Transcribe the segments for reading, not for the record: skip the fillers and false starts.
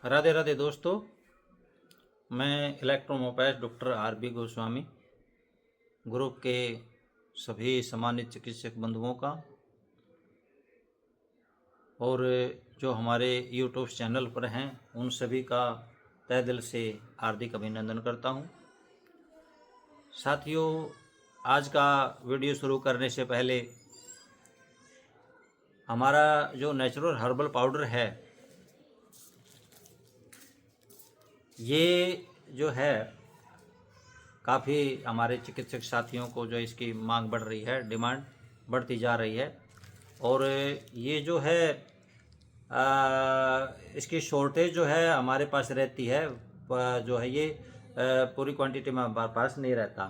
राधे राधे दोस्तों, मैं इलेक्ट्रोमोपैथ doctor RB. Goswami group के सभी सम्मानित चिकित्सक बंधुओं का और जो हमारे यूट्यूब चैनल पर हैं उन सभी का तहे दिल से हार्दिक अभिनंदन करता हूं। साथियों, आज का वीडियो शुरू करने से पहले हमारा जो नेचुरल हर्बल पाउडर है, ये जो है काफ़ी हमारे चिकित्सक साथियों को जो इसकी मांग बढ़ रही है, डिमांड बढ़ती जा रही है। और ये जो है इसकी शॉर्टेज जो है हमारे पास रहती है, जो है ये पूरी क्वांटिटी में हमारे पास नहीं रहता,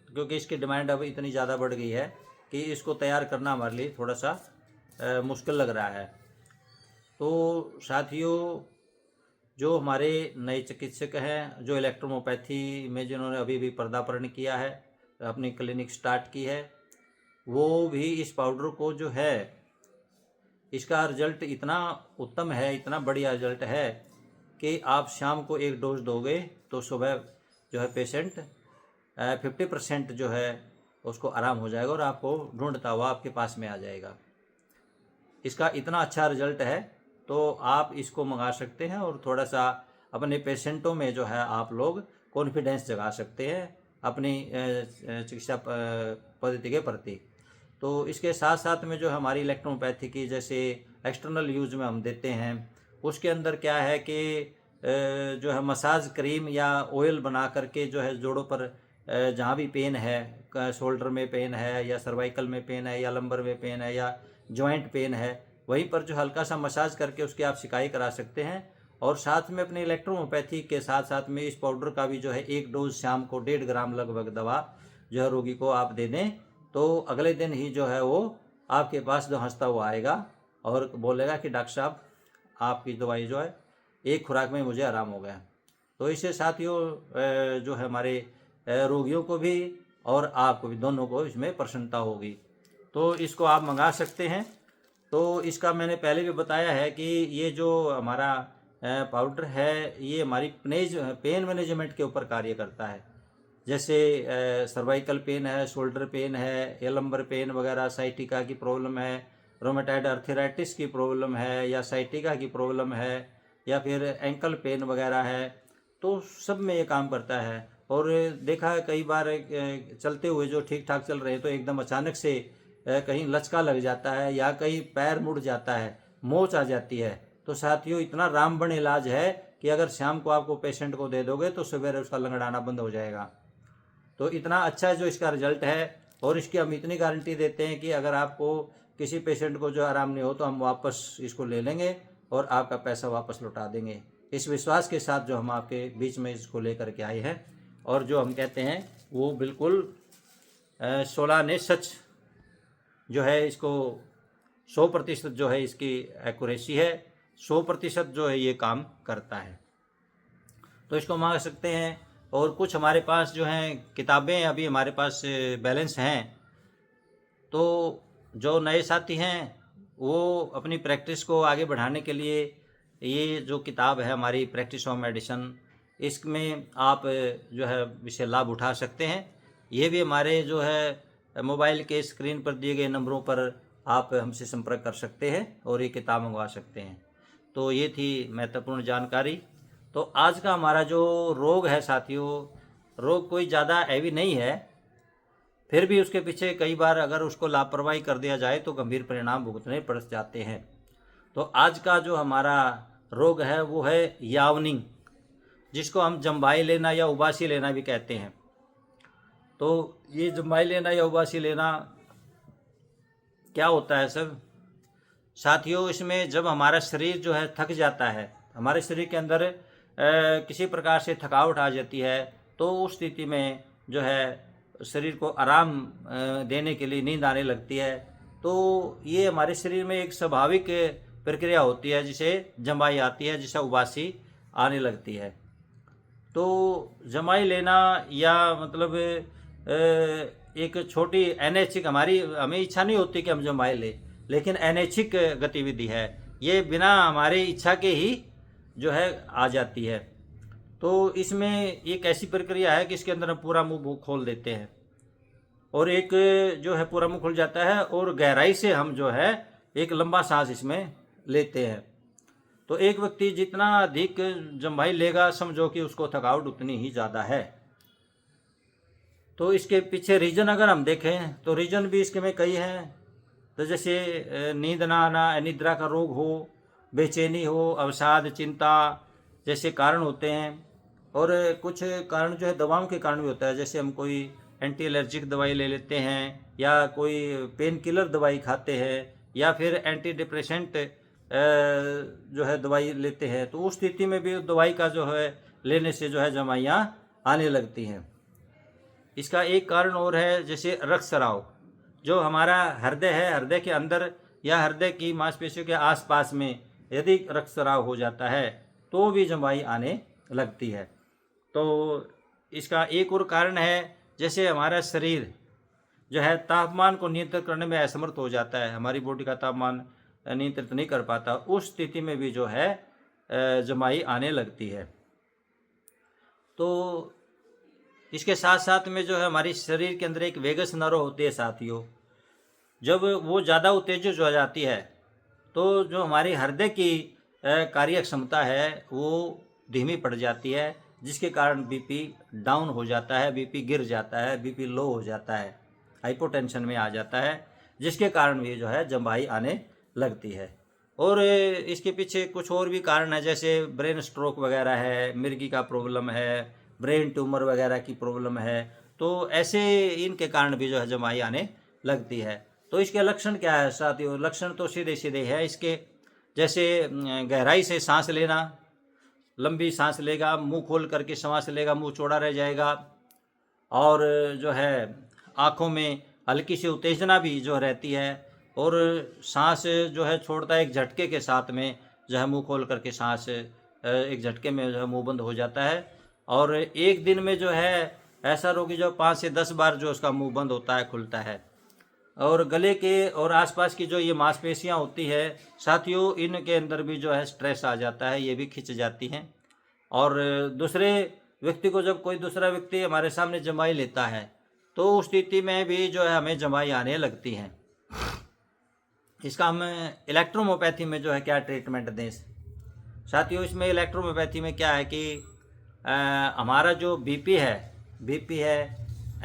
क्योंकि इसकी डिमांड अब इतनी ज़्यादा बढ़ गई है कि इसको तैयार करना हमारे लिए थोड़ा सा मुश्किल लग रहा है। तो साथियों, जो हमारे नए चिकित्सक हैं, जो इलेक्ट्रोमोपैथी में जिन्होंने अभी भी पदार्पण किया है, अपनी क्लिनिक स्टार्ट की है, वो भी इस पाउडर को जो है इसका रिजल्ट इतना उत्तम है, इतना बढ़िया रिजल्ट है कि आप शाम को एक डोज दोगे तो सुबह जो है पेशेंट 50% जो है उसको आराम हो जाएगा और आपको ढूंढता हुआ आपके पास में आ जाएगा। इसका इतना अच्छा रिजल्ट है तो आप इसको मंगा सकते हैं और थोड़ा सा अपने पेशेंटों में जो है आप लोग कॉन्फिडेंस जगा सकते हैं अपनी चिकित्सा पद्धति के प्रति। तो इसके साथ साथ में जो हमारी इलेक्ट्रोपैथी की जैसे एक्सटर्नल यूज में हम देते हैं, उसके अंदर क्या है कि जो है मसाज क्रीम या ऑयल बना करके जो है जोड़ों पर जहाँ भी पेन है, शोल्डर में पेन है या सर्वाइकल में पेन है या लंबर में पेन है या जॉइंट पेन है, वहीं पर जो हल्का सा मसाज करके उसकी आप सिकाई करा सकते हैं। और साथ में अपने इलेक्ट्रोपैथी के साथ साथ में इस पाउडर का भी जो है एक डोज शाम को 1.5 ग्राम लगभग दवा जो है रोगी को आप दे दें तो अगले दिन ही जो है वो आपके पास जो हंसता हुआ आएगा और बोलेगा कि डॉक्टर साहब आपकी दवाई जो है एक खुराक में मुझे आराम हो गया। तो इससे साथियों जो है हमारे रोगियों को भी और आपको भी, दोनों को इसमें प्रसन्नता होगी। तो इसको आप मंगा सकते हैं। तो इसका मैंने पहले भी बताया है कि ये जो हमारा पाउडर है ये हमारी पेन मैनेजमेंट के ऊपर कार्य करता है। जैसे सर्वाइकल पेन है, शोल्डर पेन है, एलम्बर पेन वगैरह, साइटिका की प्रॉब्लम है, रोमेटाइड अर्थराइटिस की प्रॉब्लम है या साइटिका की प्रॉब्लम है या फिर एंकल पेन वगैरह है, तो सब में ये काम करता है। और देखा है कई बार चलते हुए जो ठीक ठाक चल रहे हैं तो एकदम अचानक से कहीं लचका लग जाता है या कहीं पैर मुड़ जाता है, मोच आ जाती है। तो साथियों, इतना रामबाण इलाज है कि अगर शाम को आपको पेशेंट को दे दोगे तो सवेरे उसका लंगड़ाना बंद हो जाएगा। तो इतना अच्छा जो इसका रिजल्ट है और इसकी हम इतनी गारंटी देते हैं कि अगर आपको किसी पेशेंट को जो आराम नहीं हो तो हम वापस इसको ले लेंगे और आपका पैसा वापस लौटा देंगे। इस विश्वास के साथ जो हम आपके बीच में इसको लेकर के आए हैं और जो हम कहते हैं वो बिल्कुल 16 ने सच जो है, इसको 100% जो है इसकी एक्यूरेसी है, 100% जो है ये काम करता है। तो इसको मांग सकते हैं। और कुछ हमारे पास जो हैं किताबें अभी हमारे पास बैलेंस हैं, तो जो नए साथी हैं वो अपनी प्रैक्टिस को आगे बढ़ाने के लिए ये जो किताब है हमारी प्रैक्टिस ऑफ मेडिसिन, इसमें आप जो है इसे लाभ उठा सकते हैं। ये भी हमारे जो है मोबाइल के स्क्रीन पर दिए गए नंबरों पर आप हमसे संपर्क कर सकते हैं और ये किताब मंगवा सकते हैं। तो ये थी महत्वपूर्ण जानकारी। तो आज का हमारा जो रोग है साथियों, रोग कोई ज़्यादा हैवी नहीं है, फिर भी उसके पीछे कई बार अगर उसको लापरवाही कर दिया जाए तो गंभीर परिणाम भुगतने पड़ जाते हैं। तो आज का जो हमारा रोग है वो है यावनिंग, जिसको हम जम्बाई लेना या उबासी लेना भी कहते हैं। तो ये जम्बाई लेना या उबासी लेना क्या होता है सर? साथियों, इसमें जब हमारा शरीर जो है थक जाता है, हमारे शरीर के अंदर किसी प्रकार से थकावट आ जाती है, तो उस स्थिति में जो है शरीर को आराम देने के लिए नींद आने लगती है। तो ये हमारे शरीर में एक स्वाभाविक प्रक्रिया होती है जिसे जमाई आती है, जिसे उबासी आने लगती है। तो जमाई लेना या मतलब एक छोटी अनैच्छिक, हमें इच्छा नहीं होती कि हम जमाई लें, लेकिन अनैच्छिक गतिविधि है ये, बिना हमारी इच्छा के ही जो है आ जाती है। तो इसमें एक ऐसी प्रक्रिया है कि इसके अंदर हम पूरा मुंह खोल देते हैं और एक जो है पूरा मुंह खुल जाता है और गहराई से हम जो है एक लंबा सांस इसमें लेते हैं। तो एक व्यक्ति जितना अधिक जम्भाई लेगा, समझो कि उसको थकावट उतनी ही ज़्यादा है। तो इसके पीछे रीज़न अगर हम देखें तो रीज़न भी इसके में कई हैं। तो जैसे नींद ना आना, अनिद्रा का रोग हो, बेचैनी हो, अवसाद, चिंता जैसे कारण होते हैं। और कुछ कारण जो है दवाओं के कारण भी होता है। जैसे हम कोई एंटी एलर्जिक दवाई ले लेते हैं या कोई पेन किलर दवाई खाते हैं या फिर एंटी डिप्रेसेंट जो है दवाई लेते हैं, तो उस स्थिति में भी दवाई का जो है लेने से जो है जमाइयाँ आने लगती हैं। इसका एक कारण और है, जैसे रक्तस्राव। जो हमारा हृदय है, हृदय के अंदर या हृदय की मांसपेशियों के आसपास में यदि रक्तस्राव हो जाता है तो भी जमाई आने लगती है। तो इसका एक और कारण है, जैसे हमारा शरीर जो है तापमान को नियंत्रित करने में असमर्थ हो जाता है, हमारी बॉडी का तापमान नियंत्रित नहीं कर पाता, उस स्थिति में भी जो है जमाई आने लगती है। तो इसके साथ साथ में जो है हमारी शरीर के अंदर एक वेगस नर्व होती है साथियों। जब वो ज़्यादा उत्तेजित हो जाती है तो जो हमारी हृदय की कार्य क्षमता है वो धीमी पड़ जाती है, जिसके कारण बीपी डाउन हो जाता है, बीपी गिर जाता है, बीपी लो हो जाता है, हाइपोटेंशन में आ जाता है, जिसके कारण भी जो है जम्भाई आने लगती है। और इसके पीछे कुछ और भी कारण है, जैसे ब्रेन स्ट्रोक वगैरह है, मिर्गी का प्रॉब्लम है, ब्रेन ट्यूमर वगैरह की प्रॉब्लम है। तो ऐसे इनके कारण भी जो है जम्भाई आने लगती है। तो इसके लक्षण क्या है साथियों? लक्षण तो सीधे सीधे है इसके, जैसे गहराई से सांस लेना, लंबी सांस लेगा, मुंह खोल करके सांस लेगा, मुंह चौड़ा रह जाएगा, और जो है आँखों में हल्की सी उत्तेजना भी जो रहती है, और सांस जो है छोड़ता है एक झटके के साथ में, जो है मुंह खोल करके सांस एक झटके में जो है मुंह बंद हो जाता है। और एक दिन में जो है ऐसा रोगी जो 5 से 10 बार जो उसका मुंह बंद होता है, खुलता है। और गले के और आसपास की जो ये मांसपेशियां होती है साथियों, इनके अंदर भी जो है स्ट्रेस आ जाता है, ये भी खिंच जाती हैं। और दूसरे व्यक्ति को, जब कोई दूसरा व्यक्ति हमारे सामने जमाई लेता है तो उस स्थिति में भी जो है हमें जमाई आने लगती हैं। इसका हम इलेक्ट्रोहोम्योपैथी में जो है क्या ट्रीटमेंट दें साथियों? इसमें इलेक्ट्रोहोम्योपैथी में क्या है कि हमारा जो बीपी है,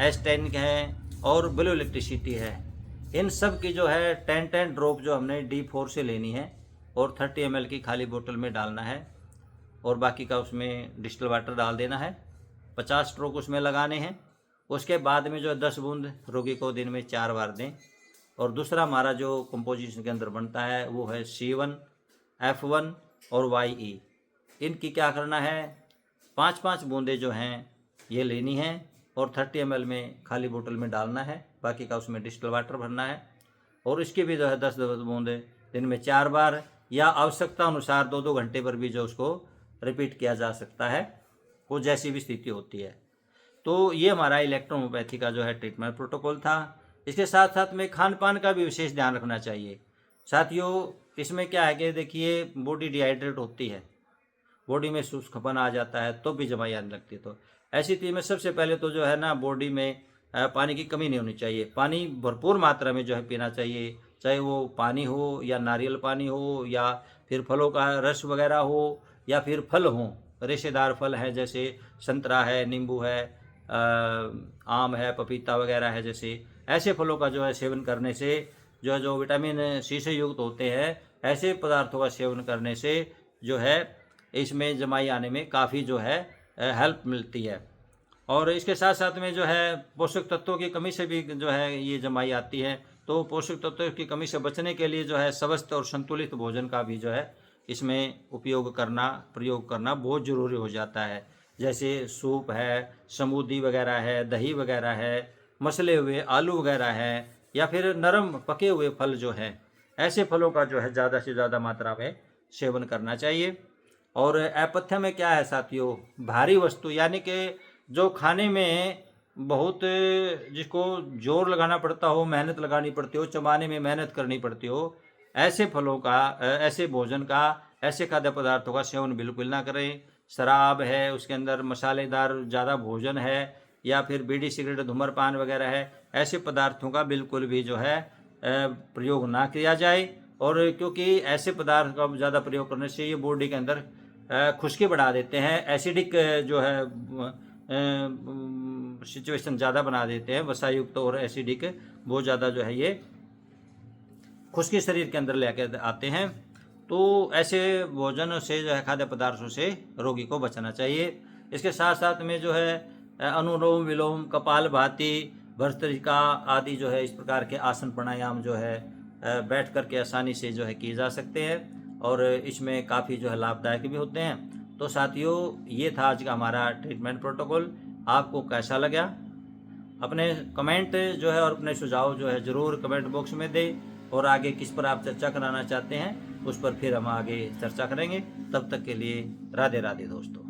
एस्टेनिक है और ब्लू इलेक्ट्रिसिटी है, इन सब की जो है 10 ड्रॉप जो हमने D4 से लेनी है और 30 ml की खाली बोतल में डालना है, और बाकी का उसमें डिस्टिल वाटर डाल देना है। 50 स्ट्रोक उसमें लगाने हैं। उसके बाद में जो है 10 बूंद रोगी को दिन में 4 बार दें। और दूसरा हमारा जो कंपोजिशन के अंदर बनता है वो है C1, F1 और YE। इनकी क्या करना है, 5-5 बूंदें जो हैं ये लेनी है और 30 ml में खाली बोतल में डालना है, बाकी का उसमें डिस्टिल वाटर भरना है। और इसकी भी जो है 10 बूंदें दिन में 4 बार या आवश्यकता अनुसार 2-2 घंटे पर भी जो उसको रिपीट किया जा सकता है, वो जैसी भी स्थिति होती है। तो ये हमारा इलेक्ट्रोहोम्योपैथी का जो है ट्रीटमेंट प्रोटोकॉल था। इसके साथ साथ में खान पान का भी विशेष ध्यान रखना चाहिए साथियों। इसमें क्या है कि देखिए, बॉडी डिहाइड्रेट होती है, बॉडी में सूखपन आ जाता है तो भी जमाई आने लगती है। तो ऐसी स्थिति में सबसे पहले तो जो है ना, बॉडी में पानी की कमी नहीं होनी चाहिए। पानी भरपूर मात्रा में जो है पीना चाहिए, चाहे वो पानी हो या नारियल पानी हो या फिर फलों का रस वगैरह हो या फिर फल हों, रेशेदार फल है, जैसे संतरा है, नींबू है, आम है, पपीता वगैरह है, जैसे ऐसे फलों का जो है सेवन करने से जो विटामिन सी से युक्त होते हैं, ऐसे पदार्थों का सेवन करने से जो है इसमें जमाई आने में काफ़ी जो है हेल्प मिलती है। और इसके साथ साथ में जो है पोषक तत्वों की कमी से भी जो है ये जमाई आती है। तो पोषक तत्वों की कमी से बचने के लिए जो है स्वस्थ और संतुलित भोजन का भी जो है इसमें प्रयोग करना बहुत ज़रूरी हो जाता है। जैसे सूप है, स्मूदी वगैरह है, दही वगैरह है, मसले हुए आलू वगैरह है, या फिर नरम पके हुए फल जो हैं, ऐसे फलों का जो है ज़्यादा से ज़्यादा मात्रा में सेवन करना चाहिए। और अपथ्य में क्या है साथियों, भारी वस्तु, यानी कि जो खाने में बहुत जिसको जोर लगाना पड़ता हो, मेहनत लगानी पड़ती हो, चबाने में मेहनत करनी पड़ती हो, ऐसे फलों का ऐसे भोजन का, ऐसे खाद्य पदार्थों का सेवन बिल्कुल ना करें। शराब है, उसके अंदर मसालेदार ज़्यादा भोजन है, या फिर बीड़ी सिगरेट धूम्रपान वगैरह है, ऐसे पदार्थों का बिल्कुल भी जो है प्रयोग ना किया जाए। और क्योंकि ऐसे पदार्थ का ज़्यादा प्रयोग करने से ये बॉडी के अंदर खुश्की बढ़ा देते हैं, एसिडिक जो है सिचुएशन ज़्यादा बना देते हैं, वसायुक्त और एसिडिक बहुत ज़्यादा जो है ये खुश्की शरीर के अंदर लेकर आते हैं। तो ऐसे भोजन से जो है खाद्य पदार्थों से रोगी को बचना चाहिए। इसके साथ साथ में जो है अनुलोम विलोम, कपालभाति, भस्त्रिका आदि जो है इस प्रकार के आसन प्राणायाम जो है बैठ कर के आसानी से जो है किए जा सकते हैं, और इसमें काफ़ी जो है लाभदायक भी होते हैं। तो साथियों, ये था आज का हमारा ट्रीटमेंट प्रोटोकॉल। आपको कैसा लगा? अपने कमेंट जो है और अपने सुझाव जो है ज़रूर कमेंट बॉक्स में दें, और आगे किस पर आप चर्चा कराना चाहते हैं उस पर फिर हम आगे चर्चा करेंगे। तब तक के लिए राधे राधे दोस्तों।